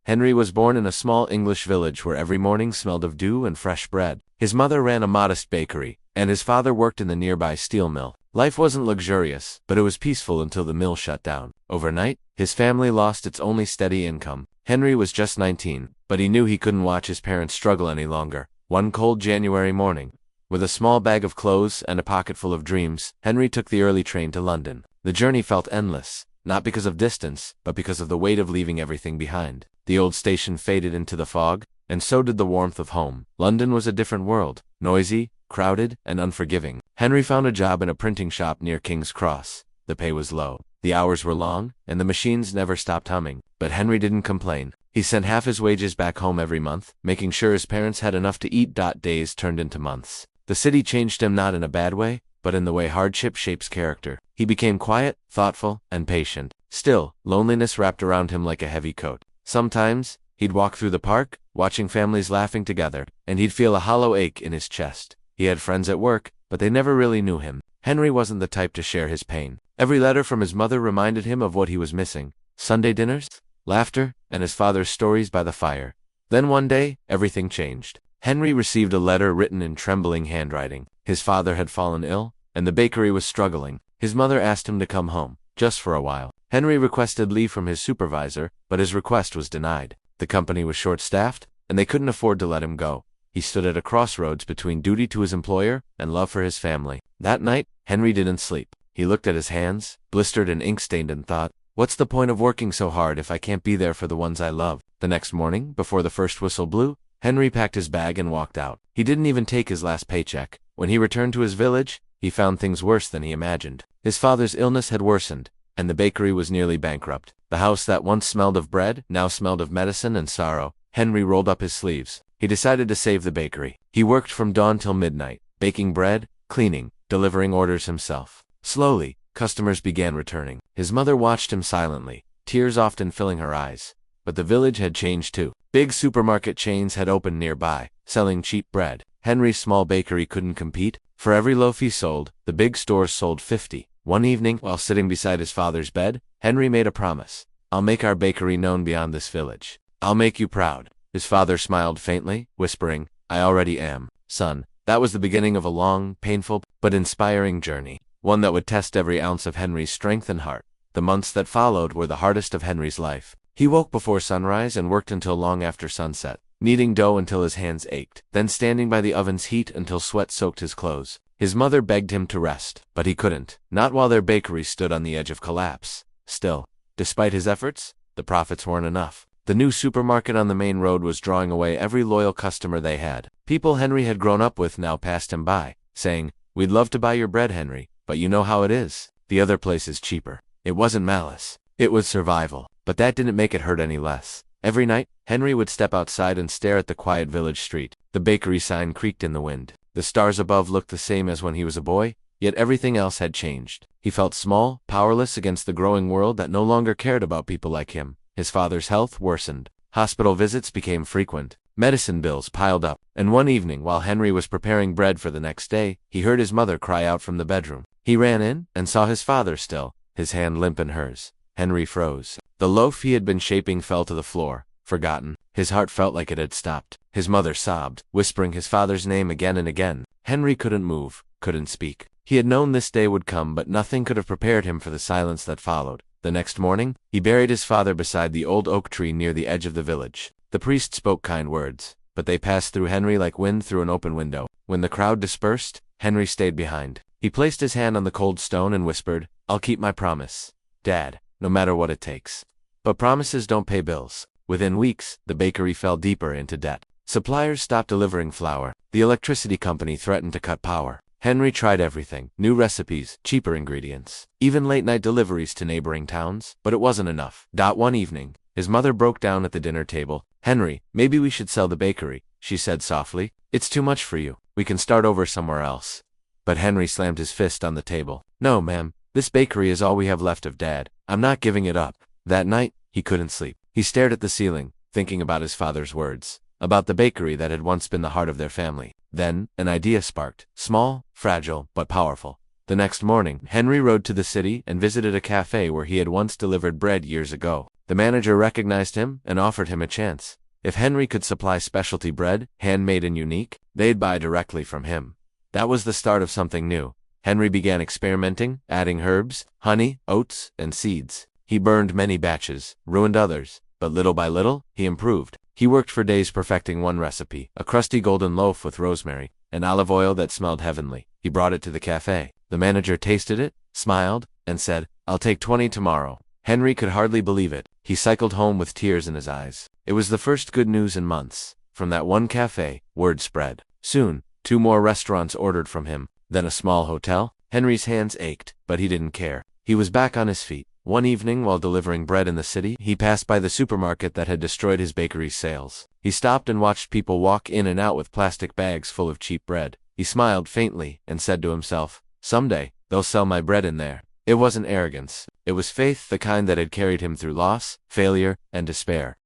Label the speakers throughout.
Speaker 1: Henry was born in a small English village where every morning smelled of dew and fresh bread. His mother ran a modest bakery, and his father worked in the nearby steel mill. Life wasn't luxurious, but it was peaceful until the mill shut down. Overnight, his family lost its only steady income. Henry was just 19, but he knew he couldn't watch his parents struggle any longer. One cold January morning, with a small bag of clothes and a pocket full of dreams, Henry took the early train to London. The journey felt endless, not because of distance, but because of the weight of leaving everything behind. The old station faded into the fog, and so did the warmth of home. London was a different world, noisy, crowded, and unforgiving. Henry found a job in a printing shop near King's Cross. The pay was low, the hours were long, and the machines never stopped humming. But Henry didn't complain. He sent half his wages back home every month, making sure his parents had enough to eat. Days turned into months. The city changed him not in a bad way, but in the way hardship shapes character. He became quiet, thoughtful, and patient. Still, loneliness wrapped around him like a heavy coat. Sometimes, he'd walk through the park, watching families laughing together, and he'd feel a hollow ache in his chest. He had friends at work, but they never really knew him. Henry wasn't the type to share his pain. Every letter from his mother reminded him of what he was missing: Sunday dinners, laughter, and his father's stories by the fire. Then one day, everything changed. Henry received a letter written in trembling handwriting. His father had fallen ill, and the bakery was struggling. His mother asked him to come home, just for a while. Henry requested leave from his supervisor, but his request was denied. The company was short-staffed, and they couldn't afford to let him go. He stood at a crossroads between duty to his employer and love for his family. That night, Henry didn't sleep. He looked at his hands, blistered and ink-stained, and thought, "What's the point of working so hard if I can't be there for the ones I love?" The next morning, before the first whistle blew, Henry packed his bag and walked out. He didn't even take his last paycheck. When he returned to his village, he found things worse than he imagined. His father's illness had worsened, and the bakery was nearly bankrupt. The house that once smelled of bread now smelled of medicine and sorrow. Henry rolled up his sleeves. He decided to save the bakery. He worked from dawn till midnight, baking bread, cleaning, delivering orders himself. Slowly, customers began returning. His mother watched him silently, tears often filling her eyes. But the village had changed too. Big supermarket chains had opened nearby, selling cheap bread. Henry's small bakery couldn't compete. For every loaf he sold, the big stores sold 50. One evening, while sitting beside his father's bed, Henry made a promise. "I'll make our bakery known beyond this village. I'll make you proud." His father smiled faintly, whispering, "I already am, son." That was the beginning of a long, painful, but inspiring journey, one that would test every ounce of Henry's strength and heart. The months that followed were the hardest of Henry's life. He woke before sunrise and worked until long after sunset, kneading dough until his hands ached, then standing by the oven's heat until sweat soaked his clothes. His mother begged him to rest, but he couldn't, not while their bakery stood on the edge of collapse. Still, despite his efforts, the profits weren't enough. The new supermarket on the main road was drawing away every loyal customer they had. People Henry had grown up with now passed him by, saying, "We'd love to buy your bread, Henry, but you know how it is. The other place is cheaper." It wasn't malice. It was survival. But that didn't make it hurt any less. Every night, Henry would step outside and stare at the quiet village street. The bakery sign creaked in the wind. The stars above looked the same as when he was a boy, yet everything else had changed. He felt small, powerless against the growing world that no longer cared about people like him. His father's health worsened. Hospital visits became frequent. Medicine bills piled up. And one evening, while Henry was preparing bread for the next day, he heard his mother cry out from the bedroom. He ran in and saw his father still, his hand limp in hers. Henry froze. The loaf he had been shaping fell to the floor, forgotten. His heart felt like it had stopped. His mother sobbed, whispering his father's name again and again. Henry couldn't move, couldn't speak. He had known this day would come, but nothing could have prepared him for the silence that followed. The next morning, he buried his father beside the old oak tree near the edge of the village. The priest spoke kind words, but they passed through Henry like wind through an open window. When the crowd dispersed, Henry stayed behind. He placed his hand on the cold stone and whispered, "I'll keep my promise, Dad, no matter what it takes." But promises don't pay bills. Within weeks, the bakery fell deeper into debt. Suppliers stopped delivering flour. The electricity company threatened to cut power. Henry tried everything: new recipes, cheaper ingredients, even late-night deliveries to neighboring towns, but it wasn't enough. One evening, his mother broke down at the dinner table. "Henry, maybe we should sell the bakery," she said softly. "It's too much for you. We can start over somewhere else." But Henry slammed his fist on the table. "No, ma'am. This bakery is all we have left of Dad. I'm not giving it up." That night, he couldn't sleep. He stared at the ceiling, thinking about his father's words, about the bakery that had once been the heart of their family. Then, an idea sparked, small, fragile, but powerful. The next morning, Henry rode to the city and visited a cafe where he had once delivered bread years ago. The manager recognized him and offered him a chance. If Henry could supply specialty bread, handmade and unique, they'd buy directly from him. That was the start of something new. Henry began experimenting, adding herbs, honey, oats, and seeds. He burned many batches, ruined others, but little by little, he improved. He worked for days perfecting one recipe, a crusty golden loaf with rosemary, and olive oil that smelled heavenly. He brought it to the cafe. The manager tasted it, smiled, and said, "I'll take 20 tomorrow." Henry could hardly believe it. He cycled home with tears in his eyes. It was the first good news in months. From that one cafe, word spread. Soon, 2 more restaurants ordered from him, then a small hotel. Henry's hands ached, but he didn't care. He was back on his feet. One evening, while delivering bread in the city, he passed by the supermarket that had destroyed his bakery's sales. He stopped and watched people walk in and out with plastic bags full of cheap bread. He smiled faintly and said to himself, "Someday, they'll sell my bread in there." It wasn't arrogance. It was faith, the kind that had carried him through loss, failure, and despair.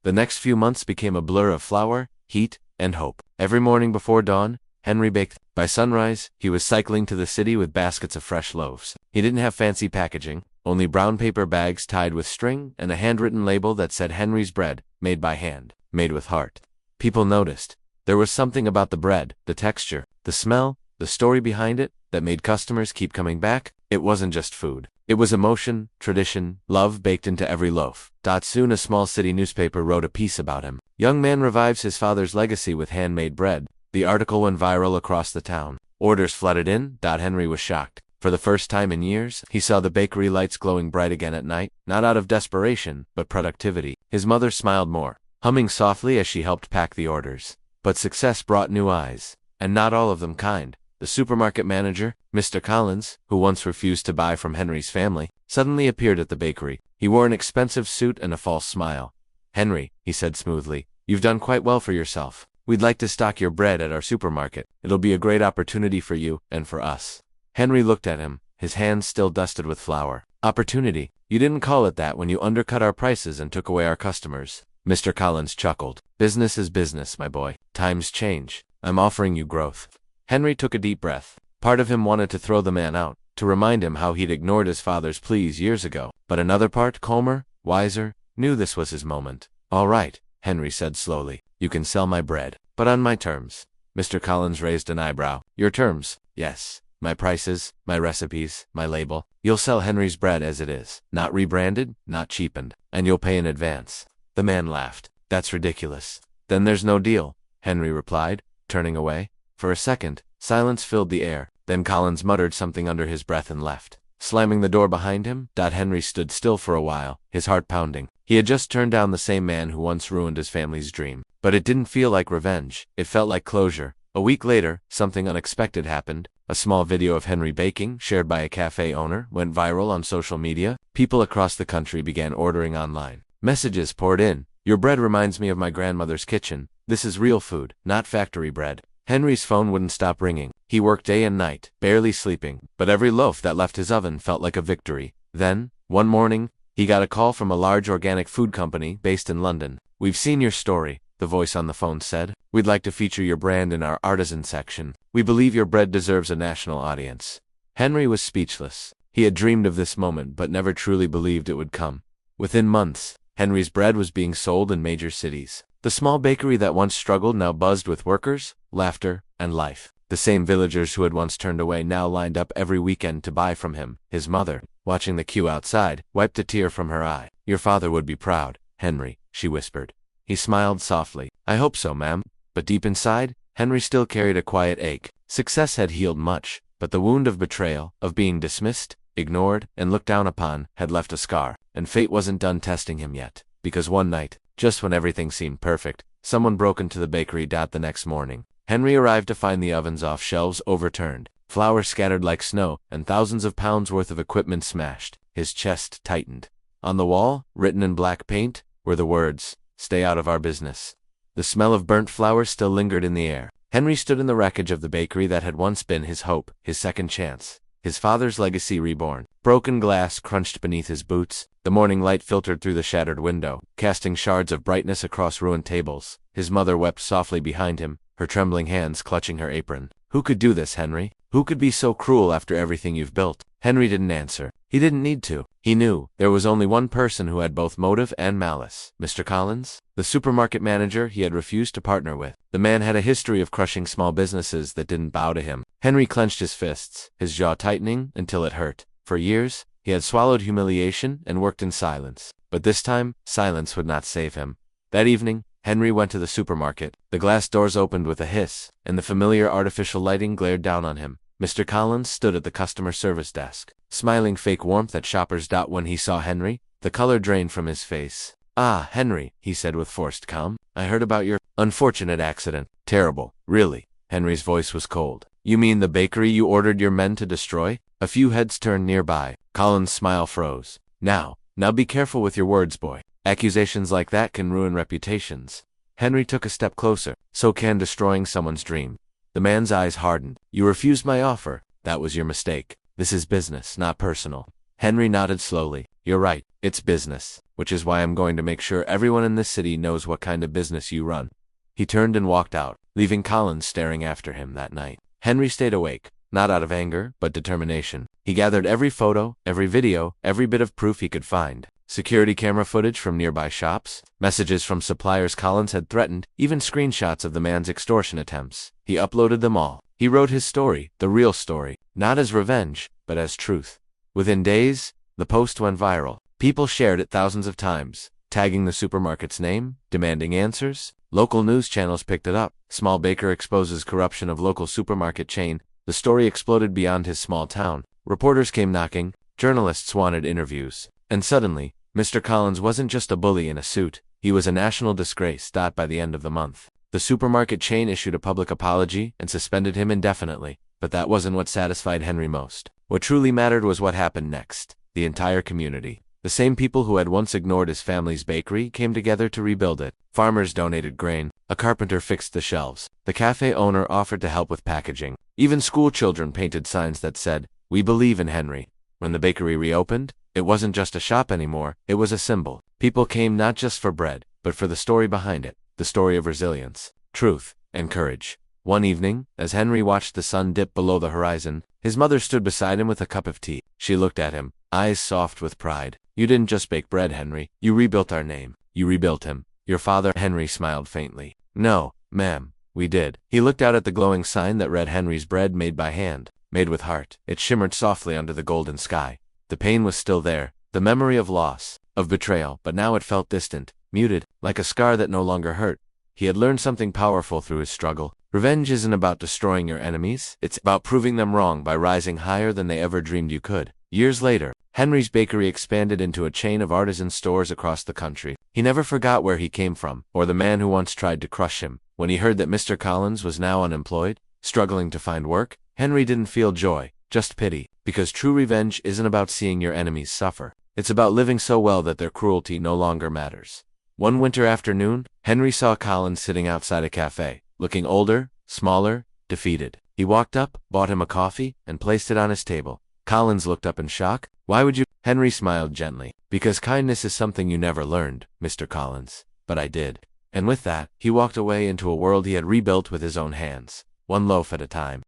Speaker 1: The next few months became a blur of flour, heat, and hope. Every morning before dawn, Henry baked. By sunrise, he was cycling to the city with baskets of fresh loaves. He didn't have fancy packaging, only brown paper bags tied with string and a handwritten label that said Henry's bread, made by hand, made with heart. People noticed. There was something about the bread, the texture, the smell, the story behind it, that made customers keep coming back. It wasn't just food. It was emotion, tradition, love baked into every loaf. Soon a small city newspaper wrote a piece about him. Young man revives his father's legacy with handmade bread. The article went viral across the town. Orders flooded in. Henry was shocked. For the first time in years, he saw the bakery lights glowing bright again at night, not out of desperation, but productivity. His mother smiled more, humming softly as she helped pack the orders. But success brought new eyes, and not all of them kind. The supermarket manager, Mr. Collins, who once refused to buy from Henry's family, suddenly appeared at the bakery. He wore an expensive suit and a false smile. "Henry," he said smoothly, "you've done quite well for yourself. We'd like to stock your bread at our supermarket. It'll be a great opportunity for you and for us." Henry looked at him, his hands still dusted with flour. "Opportunity? You didn't call it that when you undercut our prices and took away our customers." Mr. Collins chuckled. "Business is business, my boy. Times change. I'm offering you growth." Henry took a deep breath. Part of him wanted to throw the man out, to remind him how he'd ignored his father's pleas years ago. But another part, calmer, wiser, knew this was his moment. "All right," Henry said slowly. "You can sell my bread, but on my terms." Mr. Collins raised an eyebrow. "Your terms?" "Yes. My prices, my recipes, my label. You'll sell Henry's bread as it is, not rebranded, not cheapened, and you'll pay in advance." The man laughed. "That's ridiculous." "Then there's no deal," Henry replied, turning away. For a second, silence filled the air. Then Collins muttered something under his breath and left. Slamming the door behind him, Henry stood still for a while, his heart pounding. He had just turned down the same man who once ruined his family's dream. But it didn't feel like revenge. It felt like closure. A week later, something unexpected happened. A small video of Henry baking, shared by a cafe owner, went viral on social media. People across the country began ordering online. Messages poured in. "Your bread reminds me of my grandmother's kitchen. This is real food, not factory bread." Henry's phone wouldn't stop ringing. He worked day and night, barely sleeping, but every loaf that left his oven felt like a victory. Then, one morning, he got a call from a large organic food company based in London. "We've seen your story," the voice on the phone said. "We'd like to feature your brand in our artisan section. We believe your bread deserves a national audience." Henry was speechless. He had dreamed of this moment but never truly believed it would come. Within months, Henry's bread was being sold in major cities. The small bakery that once struggled now buzzed with workers, laughter, and life. The same villagers who had once turned away now lined up every weekend to buy from him. His mother, watching the queue outside, wiped a tear from her eye. "Your father would be proud, Henry," she whispered. He smiled softly. "I hope so, ma'am." But deep inside, Henry still carried a quiet ache. Success had healed much, but the wound of betrayal, of being dismissed, ignored, and looked down upon, had left a scar. And fate wasn't done testing him yet. Because one night, just when everything seemed perfect, someone broke into the bakery. The next morning, Henry arrived to find the ovens off shelves overturned, flour scattered like snow, and thousands of pounds worth of equipment smashed. His chest tightened. On the wall, written in black paint, were the words, "Stay out of our business." The smell of burnt flour still lingered in the air. Henry stood in the wreckage of the bakery that had once been his hope, his second chance. His father's legacy reborn. Broken glass crunched beneath his boots. The morning light filtered through the shattered window, casting shards of brightness across ruined tables. His mother wept softly behind him, her trembling hands clutching her apron. "Who could do this, Henry? Who could be so cruel after everything you've built?" Henry didn't answer. He didn't need to. He knew there was only one person who had both motive and malice. Mr. Collins, the supermarket manager he had refused to partner with. The man had a history of crushing small businesses that didn't bow to him. Henry clenched his fists, his jaw tightening until it hurt. For years, he had swallowed humiliation and worked in silence. But this time, silence would not save him. That evening, Henry went to the supermarket. The glass doors opened with a hiss, and the familiar artificial lighting glared down on him. Mr. Collins stood at the customer service desk, smiling fake warmth at shoppers. When he saw Henry, the color drained from his face. "Ah, Henry," he said with forced calm. "I heard about your unfortunate accident. Terrible, really." Henry's voice was cold. "You mean the bakery you ordered your men to destroy?" A few heads turned nearby. Collins' smile froze. Now be careful with your words, boy. Accusations like that can ruin reputations." Henry took a step closer. "So can destroying someone's dream." The man's eyes hardened. "You refused my offer. That was your mistake. This is business, not personal." Henry nodded slowly. "You're right. It's business, which is why I'm going to make sure everyone in this city knows what kind of business you run." He turned and walked out, leaving Collins staring after him that night. Henry stayed awake, not out of anger, but determination. He gathered every photo, every video, every bit of proof he could find. Security camera footage from nearby shops, messages from suppliers Collins had threatened, even screenshots of the man's extortion attempts. He uploaded them all. He wrote his story, the real story, not as revenge, but as truth. Within days, the post went viral. People shared it thousands of times, tagging the supermarket's name, demanding answers. Local news channels picked it up. Small baker exposes corruption of local supermarket chain. The story exploded beyond his small town. Reporters came knocking. Journalists wanted interviews. And suddenly, Mr. Collins wasn't just a bully in a suit. He was a national disgrace. By the end of the month, the supermarket chain issued a public apology and suspended him indefinitely. But that wasn't what satisfied Henry most. What truly mattered was what happened next. The entire community, the same people who had once ignored his family's bakery, came together to rebuild it. Farmers donated grain. A carpenter fixed the shelves. The cafe owner offered to help with packaging. Even school children painted signs that said, "We believe in Henry." When the bakery reopened, it wasn't just a shop anymore, it was a symbol. People came not just for bread, but for the story behind it, the story of resilience, truth, and courage. One evening, as Henry watched the sun dip below the horizon, his mother stood beside him with a cup of tea. She looked at him, eyes soft with pride. "You didn't just bake bread, Henry. You rebuilt our name. You rebuilt him." "Your father?" Henry smiled faintly. "No, ma'am, we did." He looked out at the glowing sign that read Henry's bread made by hand, made with heart. It shimmered softly under the golden sky. The pain was still there, the memory of loss, of betrayal, but now it felt distant, muted, like a scar that no longer hurt. He had learned something powerful through his struggle. Revenge isn't about destroying your enemies, it's about proving them wrong by rising higher than they ever dreamed you could. Years later, Henry's bakery expanded into a chain of artisan stores across the country. He never forgot where he came from, or the man who once tried to crush him. When he heard that Mr. Collins was now unemployed, struggling to find work, Henry didn't feel joy, just pity. Because true revenge isn't about seeing your enemies suffer. It's about living so well that their cruelty no longer matters. One winter afternoon, Henry saw Collins sitting outside a cafe, looking older, smaller, defeated. He walked up, bought him a coffee, and placed it on his table. Collins looked up in shock. "Why would you?" Henry smiled gently. "Because kindness is something you never learned, Mr. Collins. But I did." And with that, he walked away into a world he had rebuilt with his own hands, one loaf at a time.